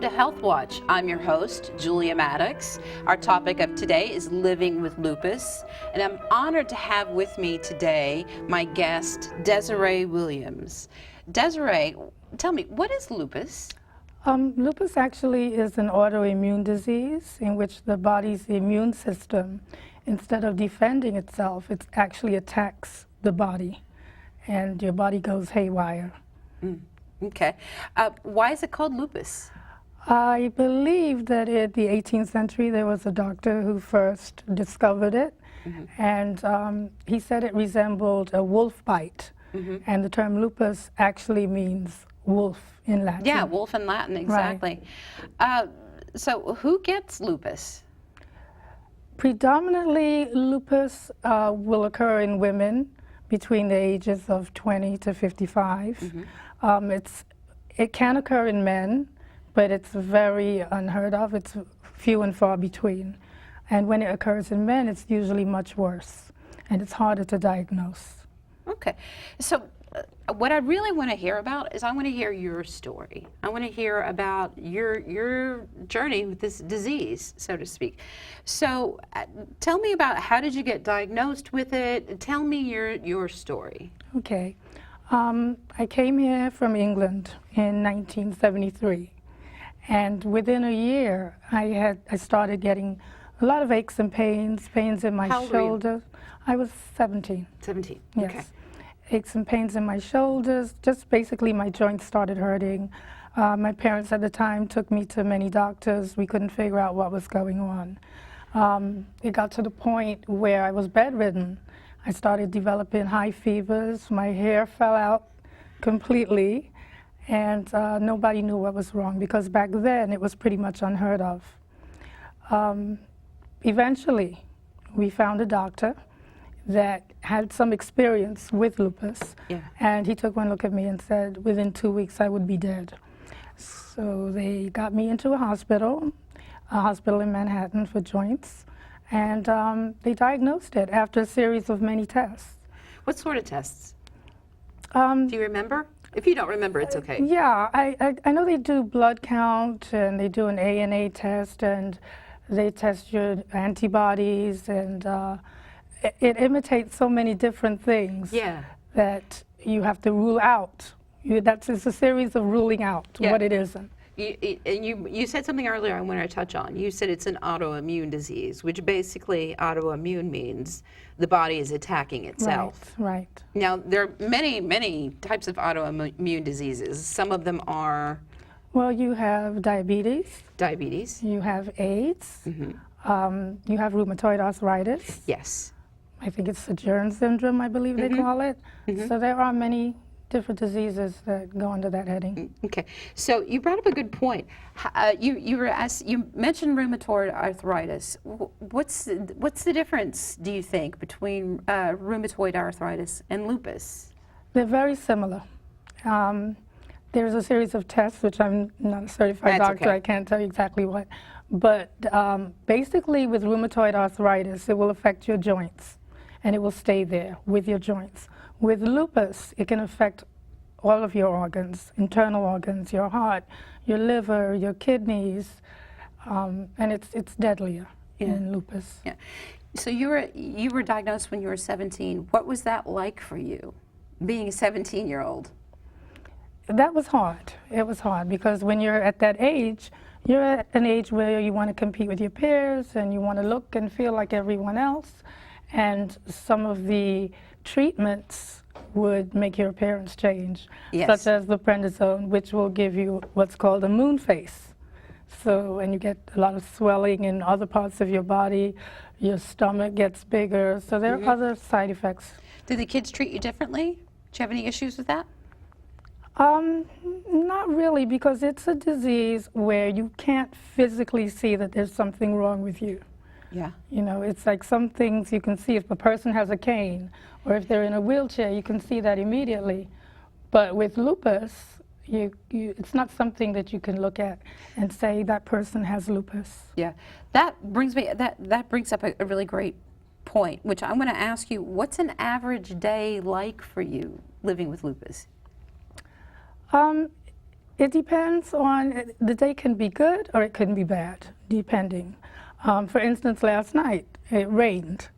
to Health Watch. I'm your host, Julia Maddox. Our topic of today is living with lupus, and I'm honored to have with me today my guest, Desiree Williams. Desiree, tell me, what is lupus? Lupus actually is an autoimmune disease in which the body's immune system, instead of defending itself, it actually attacks the body, and your body goes haywire. Okay. Why is it called lupus? I believe that in the 18th century there was a doctor who first discovered it, and he said it resembled a wolf bite, and the term lupus actually means wolf in Latin. Yeah, wolf in Latin, exactly. Right. So who gets lupus? Predominantly, lupus will occur in women between the ages of 20 to 55. It can occur in men, but it's very unheard of. It's few and far between. And when it occurs in men, it's usually much worse, and it's harder to diagnose. Okay. So what I really want to hear about is I want to hear your story. I want to hear about your journey with this disease, so to speak. So tell me about how did you get diagnosed with it? Tell me your story. Okay. I came here from England in 1973, and within a year I started getting a lot of aches and pains in my shoulders. I was 17. 17. Yes. Okay. Aches and pains in my shoulders, just basically my joints started hurting. My parents at the time took me to many doctors. We couldn't figure out what was going on. It got to the point where I was bedridden. I started developing high fevers. My hair fell out completely, and nobody knew what was wrong because back then it was pretty much unheard of. Eventually, we found a doctor that had some experience with lupus, and he took one look at me and said within 2 weeks I would be dead. So they got me into a hospital in Manhattan for joints, and they diagnosed it after a series of many tests. What sort of tests? Do you remember? If you don't remember, it's okay. Yeah, I know they do blood count, and they do an ANA test, and they test your antibodies, and it imitates so many different things that you have to rule out. It's a series of ruling out what it isn't. You said something earlier I want to touch on. You said it's an autoimmune disease, which basically autoimmune means the body is attacking itself. Right. Now, there are many, many types of autoimmune diseases. Some of them are... Well, you have diabetes. Diabetes. You have AIDS. You have rheumatoid arthritis. Yes. I think it's the Jones syndrome, I believe they call it. So there are many different diseases that go under that heading. Okay. So you brought up a good point. You mentioned rheumatoid arthritis. What's the difference, do you think, between rheumatoid arthritis and lupus? They're very similar. There's a series of tests, which I'm not a certified doctor, I can't tell you exactly what. But basically with rheumatoid arthritis, it will affect your joints, and it will stay there with your joints. With lupus, it can affect all of your organs, internal organs, your heart, your liver, your kidneys, and it's deadlier in lupus. Yeah. So you were diagnosed when you were 17. What was that like for you, being a 17-year-old? That was hard. It was hard because when you're at that age, you're at an age where you want to compete with your peers and you want to look and feel like everyone else. And some of the treatments would make your appearance change, such as the prednisone, which will give you what's called a moon face. So, and you get a lot of swelling in other parts of your body, your stomach gets bigger, so there are other side effects. Did the kids treat you differently? Do you have any issues with that? Not really, because it's a disease where you can't physically see that there's something wrong with you. Yeah. You know, it's like some things you can see if a person has a cane or if they're in a wheelchair, you can see that immediately. But with lupus, it's not something that you can look at and say that person has lupus. Yeah. That brings up a really great point, which I'm going to ask you, what's an average day like for you living with lupus? It depends on, the day can be good or it can be bad, depending. For instance, last night, it rained.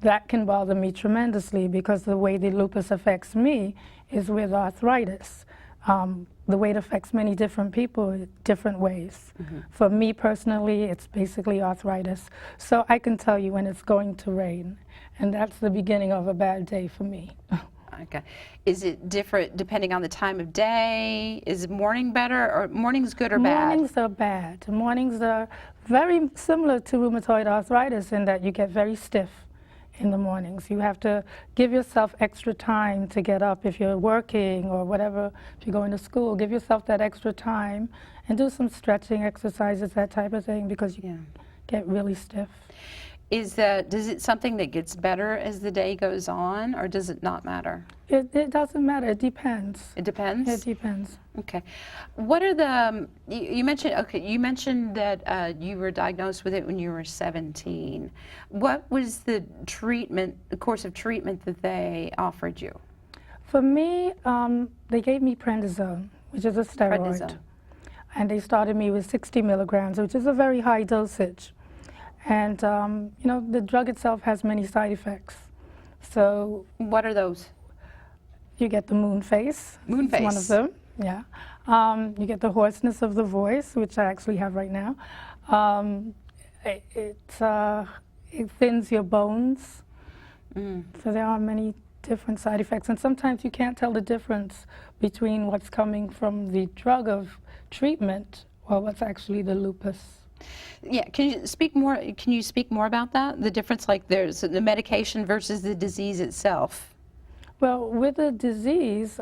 That can bother me tremendously because the way the lupus affects me is with arthritis. The way it affects many different people, different ways. For me personally, it's basically arthritis. So I can tell you when it's going to rain, and that's the beginning of a bad day for me. Okay. Is it different depending on the time of day? Is morning better, or mornings good or bad? Mornings are bad. Mornings are very similar to rheumatoid arthritis in that you get very stiff in the mornings. You have to give yourself extra time to get up if you're working or whatever, if you're going to school. Give yourself that extra time and do some stretching exercises, that type of thing, because you get really stiff. Is it something that gets better as the day goes on, or does it not matter? It doesn't matter. It depends. It depends? It depends. Okay. What are the, you mentioned that you were diagnosed with it when you were 17. What was the course of treatment that they offered you? For me, they gave me prednisone, which is a steroid. Prednisone. And they started me with 60 milligrams, which is a very high dosage. And, you know, the drug itself has many side effects. So what are those? you get the moon face. Moon It's one of face. them, yeah. You get the hoarseness of the voice, which I actually have right now. It thins your bones. So there are many different side effects. And sometimes you can't tell the difference between what's coming from the drug of treatment or what's actually the lupus. Yeah, can you speak more about that? The difference, like there's the medication versus the disease itself. Well, with the disease,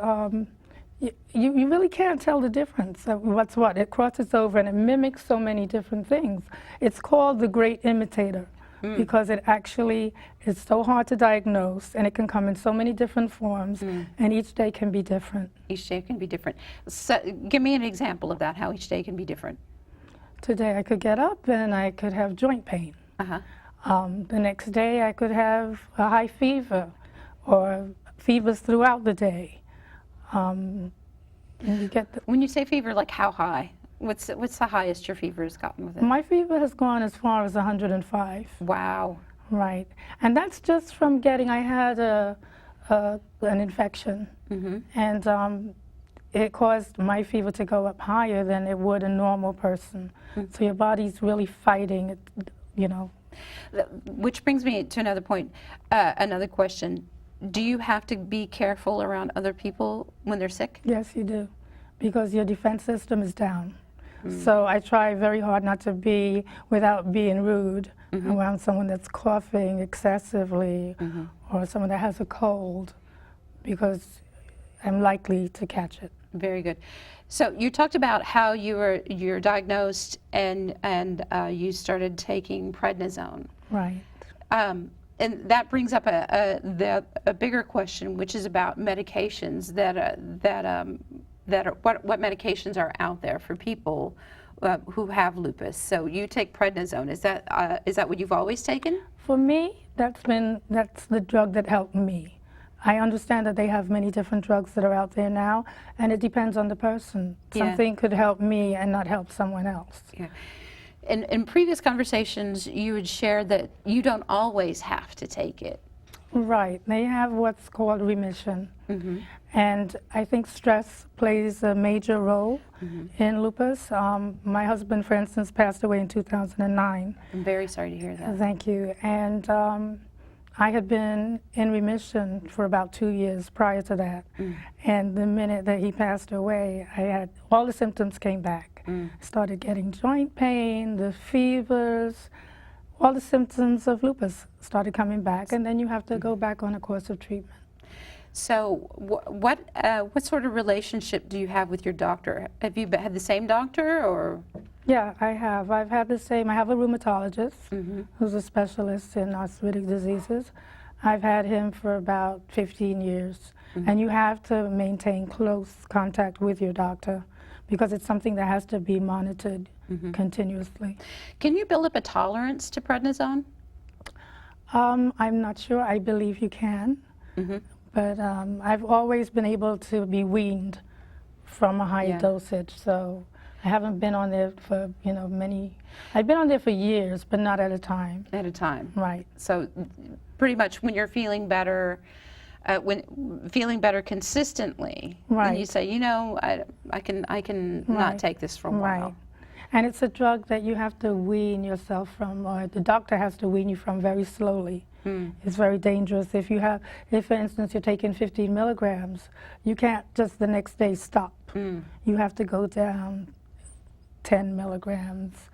you really can't tell the difference of what's what. It crosses over and it mimics so many different things. It's called the great imitator because it actually is so hard to diagnose, and it can come in so many different forms, and each day can be different. Each day can be different. So, give me an example of that, how each day can be different. Today I could get up and I could have joint pain. The next day I could have a high fever or fevers throughout the day. And you get When you say fever, like how high? What's the highest your fever has gotten with it? my fever has gone as far as 105. Wow. Right. And that's just from I had an infection. And it caused my fever to go up higher than it would a normal person. So your body's really fighting it, you know. Which brings me to another point, another question. Do you have to be careful around other people when they're sick? Yes, you do, because your defense system is down. So I try very hard not to be, without being rude, around someone that's coughing excessively or someone that has a cold, because I'm likely to catch it. Very good. So you talked about how you're diagnosed and you started taking prednisone. Right. And that brings up a bigger question, which is about medications what medications are out there for people who have lupus. So you take prednisone. Is that what you've always taken? For me, that's the drug that helped me. I understand that they have many different drugs that are out there now, and it depends on the person. Something could help me and not help someone else. Yeah. In previous conversations, you had shared that you don't always have to take it. Right. They have what's called remission. And I think stress plays a major role in lupus. My husband, for instance, passed away in 2009. I'm very sorry to hear that. Thank you. And I had been in remission for about 2 years prior to that. And the minute that he passed away, all the symptoms came back. Started getting joint pain, the fevers, all the symptoms of lupus started coming back, and then you have to go back on a course of treatment. So what sort of relationship do you have with your doctor? Have you had the same doctor, or? Yeah, I have. I've had the same. I have a rheumatologist who's a specialist in arthritic diseases. I've had him for about 15 years. And you have to maintain close contact with your doctor because it's something that has to be monitored continuously. Can you build up a tolerance to prednisone? I'm not sure. I believe you can. But I've always been able to be weaned from a higher Yeah. dosage. So I haven't been on there for, I've been on there for years, but not at a time. At a time. Right. So pretty much when you're feeling better, when feeling better consistently, then you Right. say, I can not Right. take this for a Right. while. And it's a drug that you have to wean yourself from, or the doctor has to wean you from very slowly. It's very dangerous. If, for instance, you're taking 15 milligrams, you can't just the next day stop. You have to go down 10 milligrams,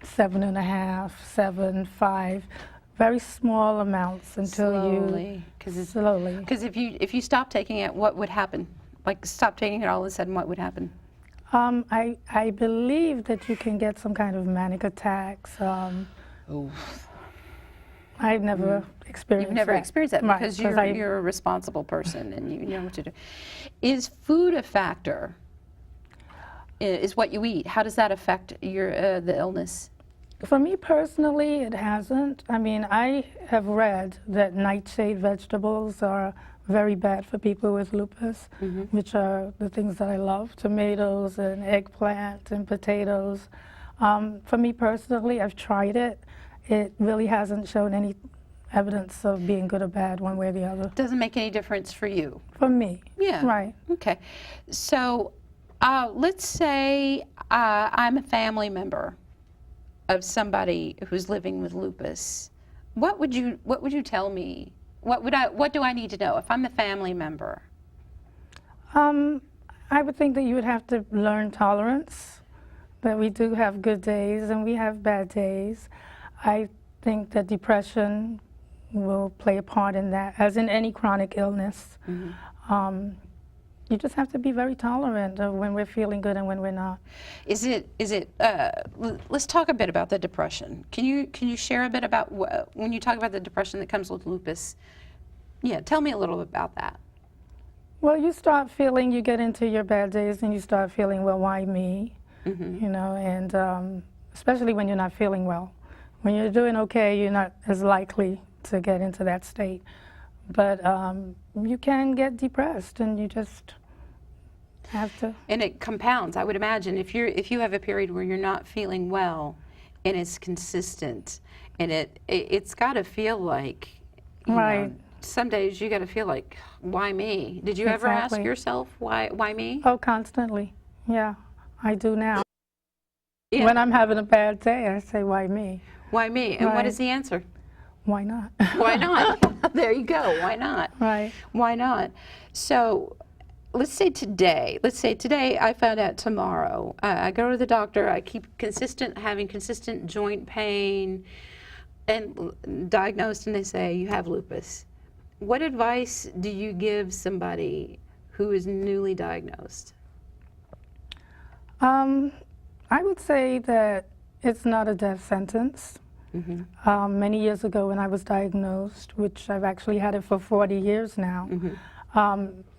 7.5, 7, 5, very small amounts until Slowly, slowly. Because if you stop taking it, what would happen? Like stop taking it all of a sudden, what would happen? I believe that you can get some kind of manic attacks. I've never experienced You've never that. experienced that Right, because 'cause you're a responsible person and you know what to do. Is food a factor? Is what you eat? How does that affect the illness? For me personally, it hasn't. I mean, I have read that nightshade vegetables are very bad for people with lupus, which are the things that I love, tomatoes and eggplant and potatoes. For me personally, I've tried it. It really hasn't shown any evidence of being good or bad one way or the other. Doesn't make any difference for you. For me. Yeah. Right. Okay. So let's say I'm a family member of somebody who's living with lupus. What would you tell me? What do I need to know if I'm a family member? I would think that you would have to learn tolerance, that we do have good days and we have bad days. I think that depression will play a part in that, as in any chronic illness. You just have to be very tolerant of when we're feeling good and when we're not. Let's talk a bit about the depression. Can you share a bit about when you talk about the depression that comes with lupus? Yeah, tell me a little about that. Well, you get into your bad days and you start feeling, well, why me? And especially when you're not feeling well. When you're doing okay, you're not as likely to get into that state. But you can get depressed and you just have to. And it compounds, I would imagine. If you have a period where you're not feeling well and it's consistent and it's got to feel like, Right. Some days you got to feel like, why me? Did you ever ask Exactly. yourself, why me? Oh, constantly. Yeah, I do now. Yeah. When I'm having a bad day, I say, why me? Why me? And what Right. is the answer? Why not? Why not? There you go. Why not? Right. Why not? So let's say today I found out tomorrow. I go to the doctor. I keep having consistent joint pain and diagnosed, and they say you have lupus. What advice do you give somebody who is newly diagnosed? I would say that it's not a death sentence. Many years ago when I was diagnosed, which I've actually had it for 40 years now,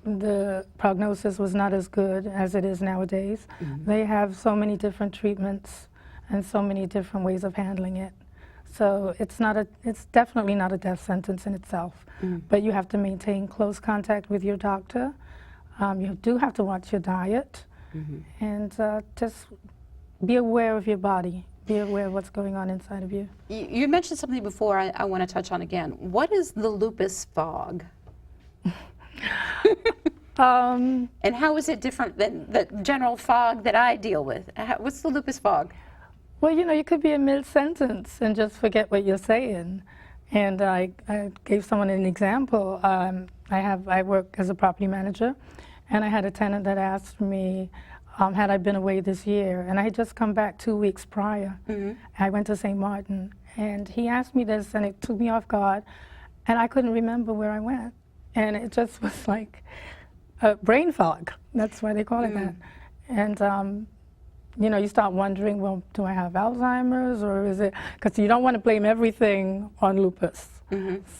the prognosis was not as good as it is nowadays. They have so many different treatments and so many different ways of handling it. So it's definitely not a death sentence in itself. But you have to maintain close contact with your doctor. You do have to watch your diet and just be aware of your body. Be aware of what's going on inside of you. You mentioned something before I want to touch on again. What is the lupus fog? And how is it different than the general fog that I deal with? What's the lupus fog? Well, you could be in mid-sentence and just forget what you're saying. And I gave someone an example. I work as a property manager, and I had a tenant that asked me, had I been away this year, and I had just come back 2 weeks prior. I went to St. Martin, and he asked me this, and it took me off guard, and I couldn't remember where I went. And it just was like a brain fog. That's why they call it that. And, you start wondering, well, do I have Alzheimer's, or is it, because you don't want to blame everything on lupus.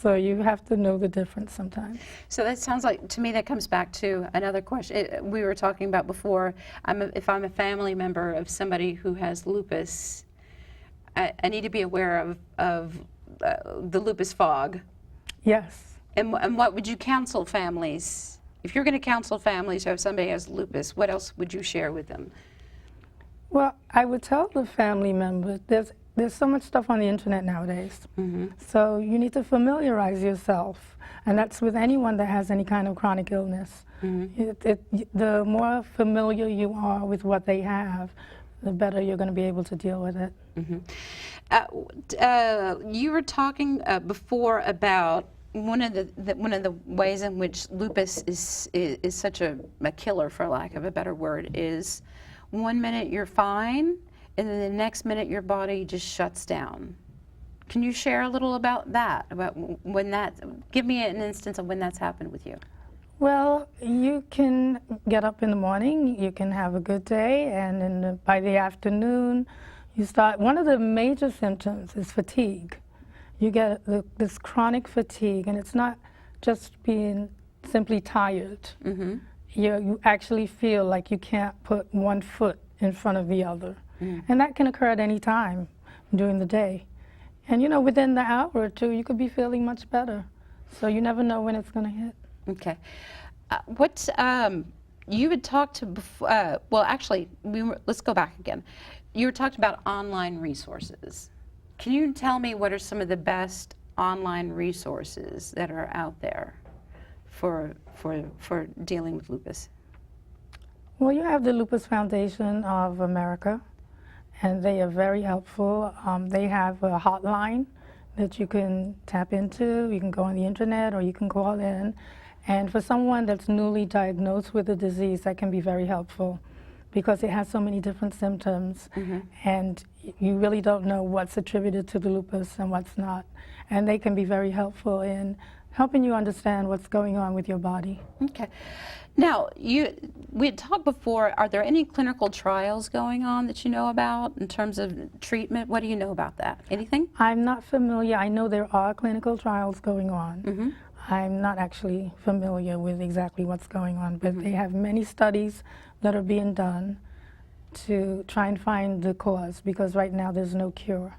So you have to know the difference sometimes. So that sounds like, to me, that comes back to another question we were talking about before. If I'm a family member of somebody who has lupus, I need to be aware of the lupus fog. Yes. And what would you counsel families if you're going to counsel families who have somebody who has lupus, what else would you share with them? Well, I would tell the family members there's so much stuff on the internet nowadays. So you need to familiarize yourself, and that's with anyone that has any kind of chronic illness. The more familiar you are with what they have, the better you're going to be able to deal with it. You were talking before about one of the ways in which lupus is such a killer, for lack of a better word, is 1 minute you're fine, and then the next minute your body just shuts down. Can you share a little about that? About when give me an instance of when that's happened with you. Well, you can get up in the morning, you can have a good day, and then by the afternoon, you start. One of the major symptoms is fatigue. You get this chronic fatigue, and it's not just being simply tired. You actually feel like you can't put one foot in front of the other. And that can occur at any time during the day. And you know, within the hour or two, you could be feeling much better. So you never know when it's going to hit. Okay. You had talked to before, well, actually, let's go back again. You were talking about online resources. Can you tell me what are some of the best online resources that are out there for dealing with lupus? Well, you have the Lupus Foundation of America, and they are very helpful. They have a hotline that you can tap into. You can go on the internet or you can call in. And for someone that's newly diagnosed with the disease, that can be very helpful because it has so many different symptoms, and you really don't know what's attributed to the lupus and what's not. And they can be very helpful in helping you understand what's going on with your body. Okay. Now, we had talked before, are there any clinical trials going on that you know about in terms of treatment? What do you know about that? Anything? I'm not familiar. I know there are clinical trials going on. I'm not actually familiar with exactly what's going on, but they have many studies that are being done to try and find the cause, because right now there's no cure.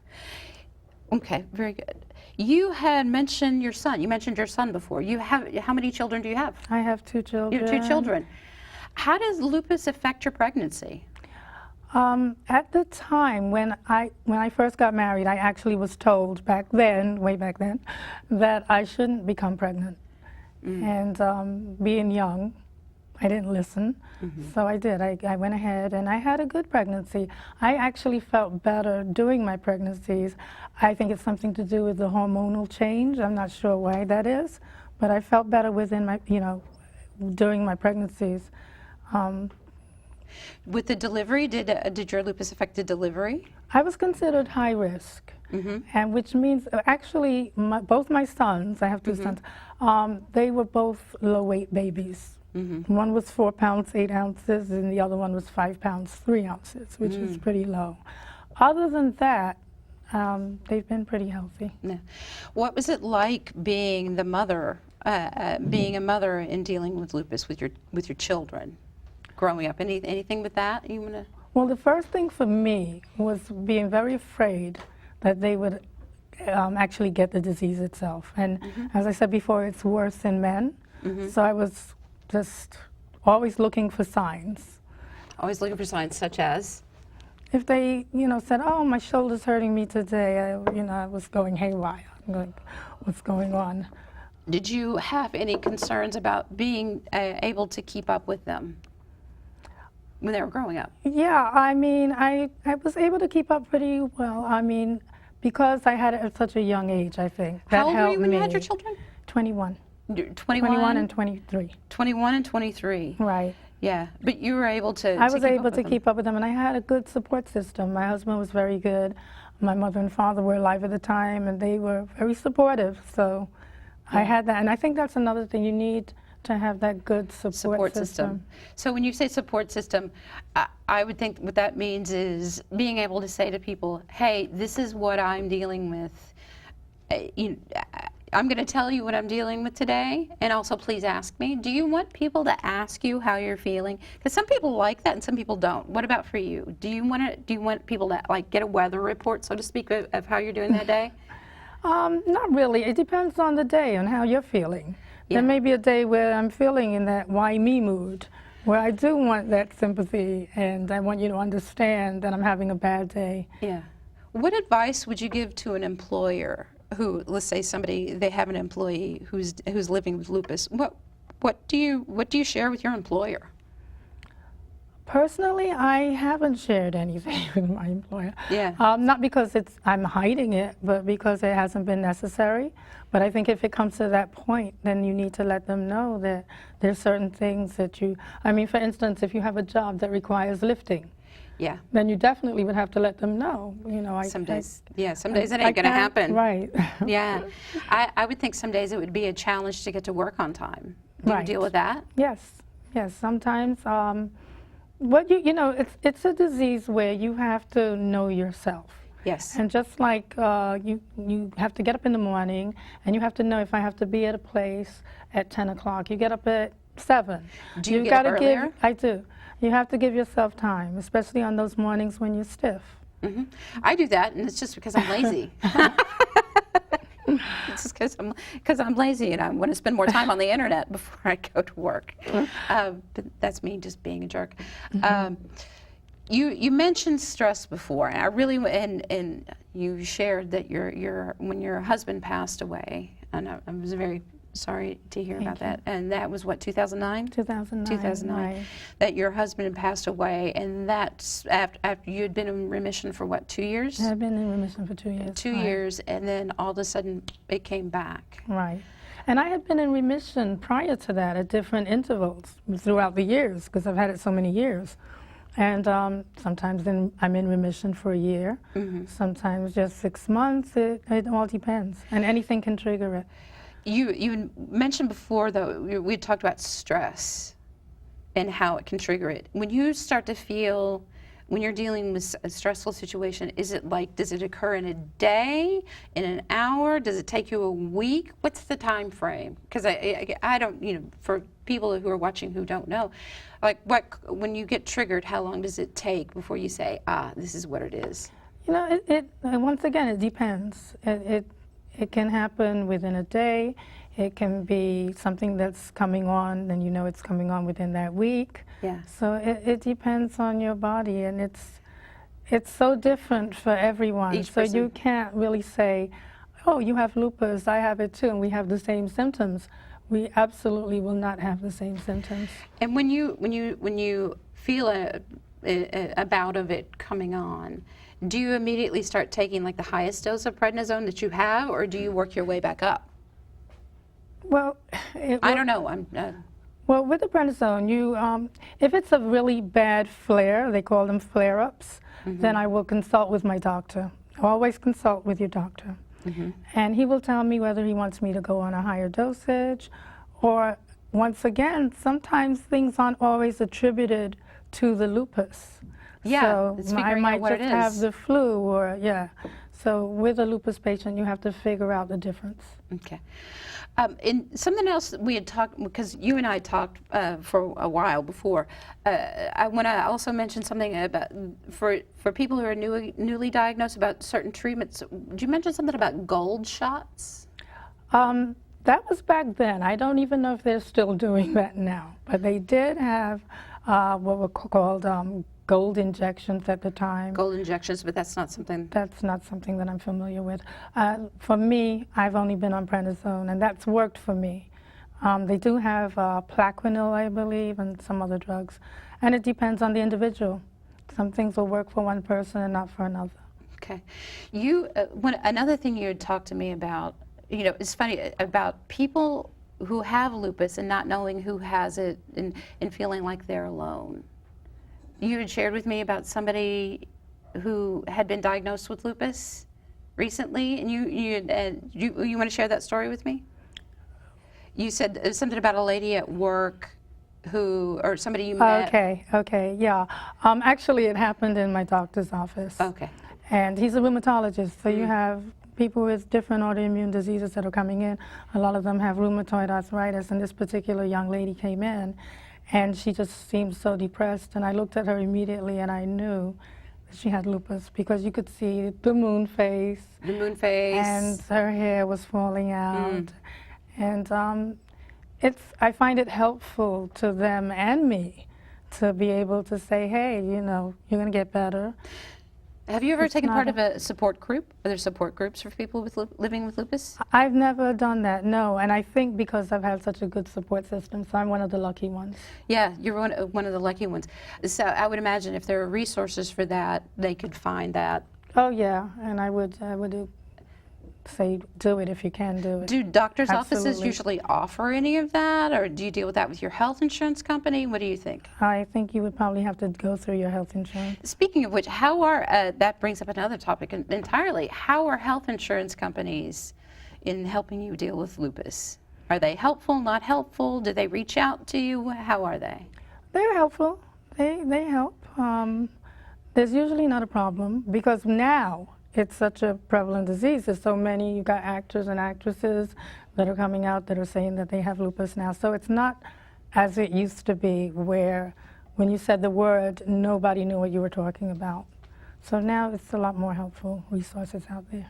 Okay, very good. You had mentioned your son. You mentioned your son before. How many children do you have? I have 2 children. You have 2 children. How does lupus affect your pregnancy? At the time when I first got married, I actually was told back then, way back then, that I shouldn't become pregnant. And being young, I didn't listen, so I did. I went ahead and I had a good pregnancy. I actually felt better during my pregnancies. I think it's something to do with the hormonal change. I'm not sure why that is, but I felt better within my, during my pregnancies. With the delivery, did your lupus affect the delivery? I was considered high risk, and which means actually both my sons, I have 2 sons, they were both low weight babies. One was 4 pounds 8 ounces, and the other one was 5 pounds 3 ounces, which is pretty low. Other than that, they've been pretty healthy. Yeah. What was it like being the mother, being a mother and dealing with lupus with your children? Growing up, anything with that you want to? Well, the first thing for me was being very afraid that they would actually get the disease itself. And as I said before, it's worse in men. So I was just always looking for signs. Always looking for signs, such as? If they, said, "Oh, my shoulder's hurting me today," I was going haywire. I'm going, what's going on? Did you have any concerns about being able to keep up with them when they were growing up? Yeah, I mean, I was able to keep up pretty well. I mean, because I had it at such a young age, I think. How old were you when you had your children? 21. 21 and 23. 21 and 23. Right. Yeah, but you were able to. I was able to keep up with them, and I had a good support system. My husband was very good. My mother and father were alive at the time, and they were very supportive. So I had that, and I think that's another thing you need to have, that good support system. So when you say support system, I would think what that means is being able to say to people, "Hey, this is what I'm dealing with. I'm going to tell you what I'm dealing with today, and also please ask me." Do you want people to ask you how you're feeling? Because some people like that and some people don't. What about for you? Do you want people to get a weather report, so to speak, of how you're doing that day? Not really. It depends on the day and how you're feeling. Yeah. There may be a day where I'm feeling in that why me mood, where I do want that sympathy and I want you to understand that I'm having a bad day. Yeah. What advice would you give to an employer who, let's say they have an employee who's living with lupus? What do you share with your employer? Personally, I haven't shared anything with my employer. Yeah. Not because I'm hiding it, but because it hasn't been necessary. But I think if it comes to that point, then you need to let them know that there's certain things that I mean, for instance, if you have a job that requires lifting, Yeah. then you definitely would have to let them know. Some days it ain't going to happen. Right. Yeah. I would think some days it would be a challenge to get to work on time. Do you Right. deal with that? Yes. Sometimes, it's a disease where you have to know yourself. Yes. And just like you have to get up in the morning, and you have to know if I have to be at a place at 10 o'clock, you get up at 7. Do you get up earlier? I do. You have to give yourself time, especially on those mornings when you're stiff. Mm-hmm. I do that, and it's just because I'm lazy. It's just because I'm lazy and I want to spend more time on the internet before I go to work. But that's me just being a jerk. Mm-hmm. You mentioned stress before, and I really and you shared that when your husband passed away, and I was very sorry to hear about that. And that was what, 2009? 2009. Right. That your husband had passed away, and that's after you had been in remission for what, 2 years? I've been in remission for 2 years. 2 years, and then all of a sudden it came back. Right. And I had been in remission prior to that at different intervals throughout the years, because I've had it so many years. And sometimes then I'm in remission for a year, sometimes just 6 months. It all depends, and anything can trigger it. You mentioned before, though, we talked about stress and how it can trigger it. When you start to feel, when you're dealing with a stressful situation, does it occur in a day, in an hour? Does it take you a week? What's the time frame? Because I don't, for people who are watching who don't know, when you get triggered, how long does it take before you say, this is what it is? Once again, it depends. It can happen within a day. It can be something that's coming on, and it's coming on within that week. Yeah. So it depends on your body, and it's so different for everyone. Each so person. You can't really say, oh, you have lupus, I have it too, and we have the same symptoms. We absolutely will not have the same symptoms. And when you feel a bout of it coming on, do you immediately start taking the highest dose of prednisone that you have, or do you work your way back up? Well, I don't know. Well, with the prednisone, if it's a really bad flare, they call them flare-ups, then I will consult with my doctor. Always consult with your doctor. And he will tell me whether he wants me to go on a higher dosage, or once again, sometimes things aren't always attributed to the lupus. Yeah, so I might just have the flu, or So with a lupus patient, you have to figure out the difference. Okay. And something else we had talked, because you and I talked for a while before, I want to also mention something about, for people who are newly diagnosed, about certain treatments. Did you mention something about gold shots? That was back then. I don't even know if they're still doing that now. But they did have what were called gold injections at the time. Gold injections, but that's not something... That's not something that I'm familiar with. For me, I've only been on prednisone, and that's worked for me. They do have Plaquenil, I believe, and some other drugs. And it depends on the individual. Some things will work for one person and not for another. Okay. Another thing you had talked to me about, it's funny, about people who have lupus and not knowing who has it and feeling like they're alone. You had shared with me about somebody who had been diagnosed with lupus recently, and you want to share that story with me? You said something about a lady at work or somebody you met. Okay, yeah. Actually, it happened in my doctor's office. Okay. And he's a rheumatologist, so you have people with different autoimmune diseases that are coming in. A lot of them have rheumatoid arthritis, and this particular young lady came in, and she just seemed so depressed, and I looked at her immediately, and I knew that she had lupus, because you could see the moon face. The moon face. And her hair was falling out. And I find it helpful to them and me to be able to say, hey, you know, you're going to get better. Have you ever It's taken not part of a support group? Are there support groups for people with living with lupus? I've never done that, no. And I think because I've had such a good support system, so I'm one of the lucky ones. Yeah, you're one of the lucky ones. So I would imagine if there are resources for that, they could find that. Oh, yeah, and I would say do it if you can do it. Do doctors' offices Absolutely. usually offer any of that, or do you deal with that with your health insurance company? What do you think? I think you would probably have to go through your health insurance. Speaking of which, how are, that brings up another topic entirely, how are health insurance companies in helping you deal with lupus? Are they helpful, not helpful? Do they reach out to you? How are they? They're helpful. They help. There's usually not a problem because now it's such a prevalent disease. There's so many, you've got actors and actresses that are coming out that are saying that they have lupus now. So it's not as it used to be where when you said the word, nobody knew what you were talking about. So now it's a lot more helpful resources out there.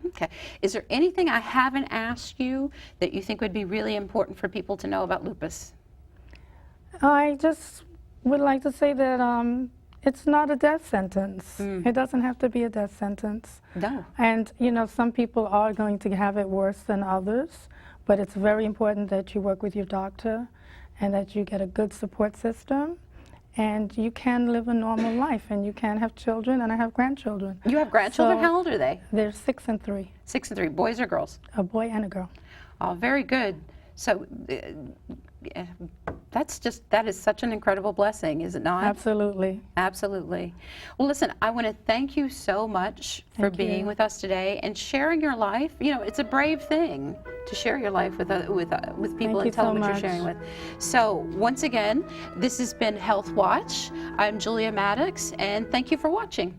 Okay. Is there anything I haven't asked you that you think would be really important for people to know about lupus? I just would like to say that it's not a death sentence. It doesn't have to be a death sentence. No. And, you know, some people are going to have it worse than others, but it's very important that you work with your doctor and that you get a good support system and you can live a normal life and you can have children, and I have grandchildren. You have grandchildren? So How old are they? They're 6 and 3, 6 and 3, boys or girls? a boy and a girl. Oh, very good. So that is such an incredible blessing, is it not? Absolutely. Absolutely. Well, listen, I want to thank you so much for Thank being you. with us today and sharing your life. You know, it's a brave thing to share your life with people Thank you and tell so them what you're much. sharing with. So once again, this has been Health Watch. I'm Julia Maddox, and thank you for watching.